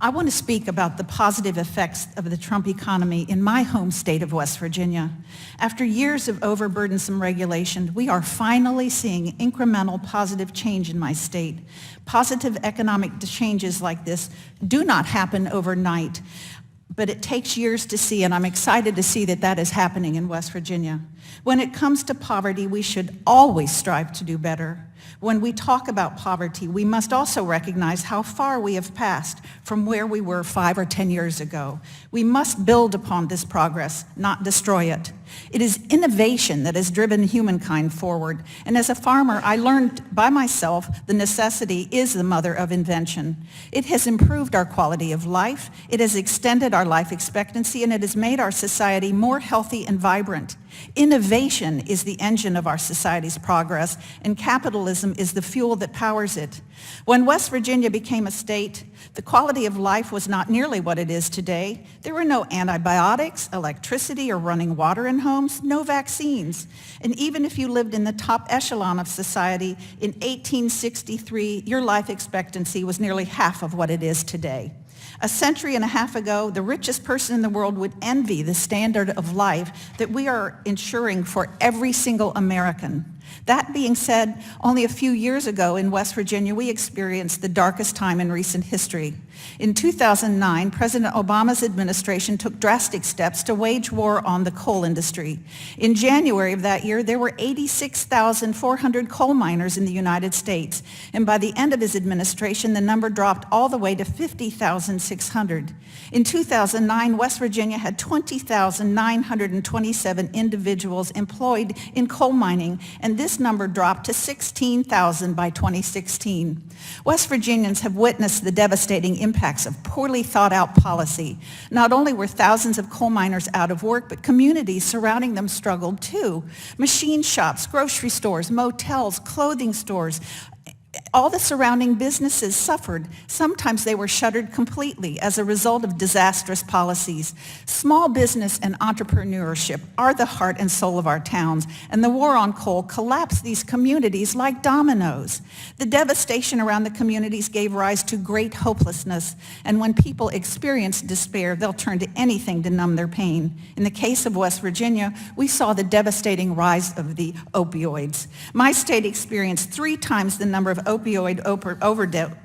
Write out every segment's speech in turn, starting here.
I want to speak about the positive effects of the Trump economy in my home state of West Virginia. After years of overburdensome regulation, we are finally seeing incremental positive change in my state. Positive economic changes like this do not happen overnight, but it takes years to see, and I'm excited to see that that is happening in West Virginia. When it comes to poverty, we should always strive to do better. When we talk about poverty, we must also recognize how far we have passed from where we were 5 or 10 years ago. We must build upon this progress, not destroy it. It is innovation that has driven humankind forward. And as a farmer, I learned by myself the necessity is the mother of invention. It has improved our quality of life, it has extended our life expectancy, and it has made our society more healthy and vibrant. Innovation is the engine of our society's progress, and capitalism is the fuel that powers it. When West Virginia became a state, the quality of life was not nearly what it is today. There were no antibiotics, electricity, or running water in homes, no vaccines. And even if you lived in the top echelon of society, in 1863, your life expectancy was nearly half of what it is today. A century and a half ago, the richest person in the world would envy the standard of life that we are ensuring for every single American. That being said, only a few years ago in West Virginia, we experienced the darkest time in recent history. In 2009, President Obama's administration took drastic steps to wage war on the coal industry. In January of that year, there were 86,400 coal miners in the United States, and by the end of his administration, the number dropped all the way to 50,600. In 2009, West Virginia had 20,927 individuals employed in coal mining, and this number dropped to 16,000 by 2016. West Virginians have witnessed the devastating impacts of poorly thought out policy. Not only were thousands of coal miners out of work, but communities surrounding them struggled too. Machine shops, grocery stores, motels, clothing stores, all the surrounding businesses suffered. Sometimes they were shuttered completely as a result of disastrous policies. Small business and entrepreneurship are the heart and soul of our towns, and the war on coal collapsed these communities like dominoes. The devastation around the communities gave rise to great hopelessness, and when people experience despair, they'll turn to anything to numb their pain. In the case of West Virginia, we saw the devastating rise of the opioids. My state experienced 3 times the number of opioid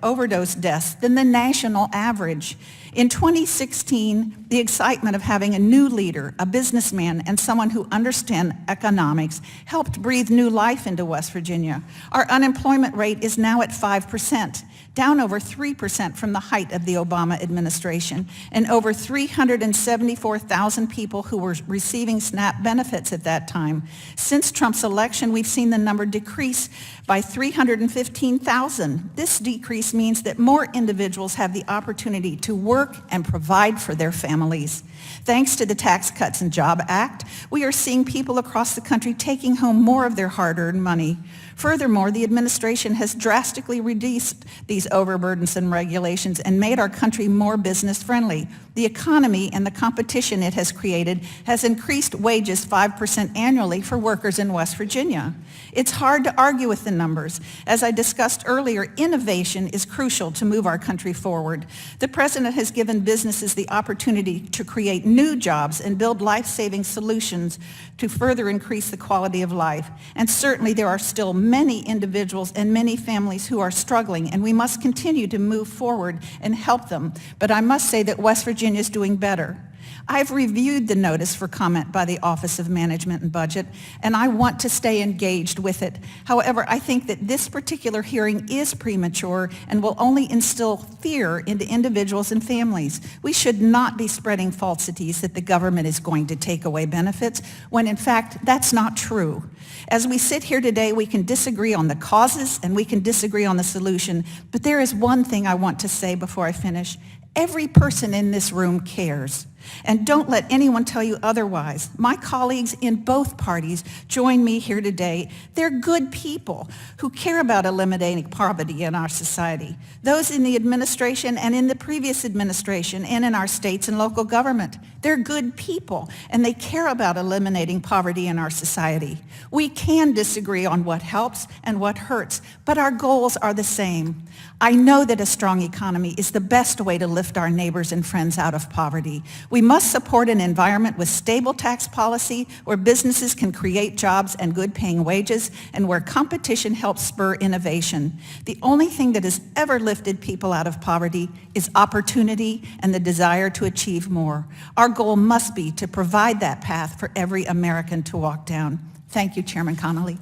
overdose deaths than the national average. In 2016, the excitement of having a new leader, a businessman, and someone who understands economics helped breathe new life into West Virginia. Our unemployment rate is now at 5%, down over 3% from the height of the Obama administration, and over 374,000 people who were receiving SNAP benefits at that time. Since Trump's election, we've seen the number decrease by 315,000. This decrease means that more individuals have the opportunity to work and provide for their families. Thanks to the Tax Cuts and Jobs Act, we are seeing people across the country taking home more of their hard-earned money. Furthermore, the administration has drastically reduced these overburdensome regulations and made our country more business-friendly. The economy and the competition it has created has increased wages 5% annually for workers in West Virginia. It's hard to argue with the numbers. As I discussed earlier, innovation is crucial to move our country forward. The President has given businesses the opportunity to create new jobs and build life-saving solutions to further increase the quality of life. And certainly there are still many individuals and many families who are struggling, and we must continue to move forward and help them. But I must say that West Virginia is doing better. I've reviewed the notice for comment by the Office of Management and Budget, and I want to stay engaged with it. However, I think that this particular hearing is premature and will only instill fear into individuals and families. We should not be spreading falsities that the government is going to take away benefits, when in fact, that's not true. As we sit here today, we can disagree on the causes and we can disagree on the solution, but there is one thing I want to say before I finish. Every person in this room cares. And don't let anyone tell you otherwise. My colleagues in both parties join me here today. They're good people who care about eliminating poverty in our society. Those in the administration and in the previous administration and in our states and local government. They're good people, and they care about eliminating poverty in our society. We can disagree on what helps and what hurts, but our goals are the same. I know that a strong economy is the best way to lift our neighbors and friends out of poverty. We must support an environment with stable tax policy where businesses can create jobs and good-paying wages and where competition helps spur innovation. The only thing that has ever lifted people out of poverty is opportunity and the desire to achieve more. Our goal must be to provide that path for every American to walk down. Thank you, Chairman Connolly.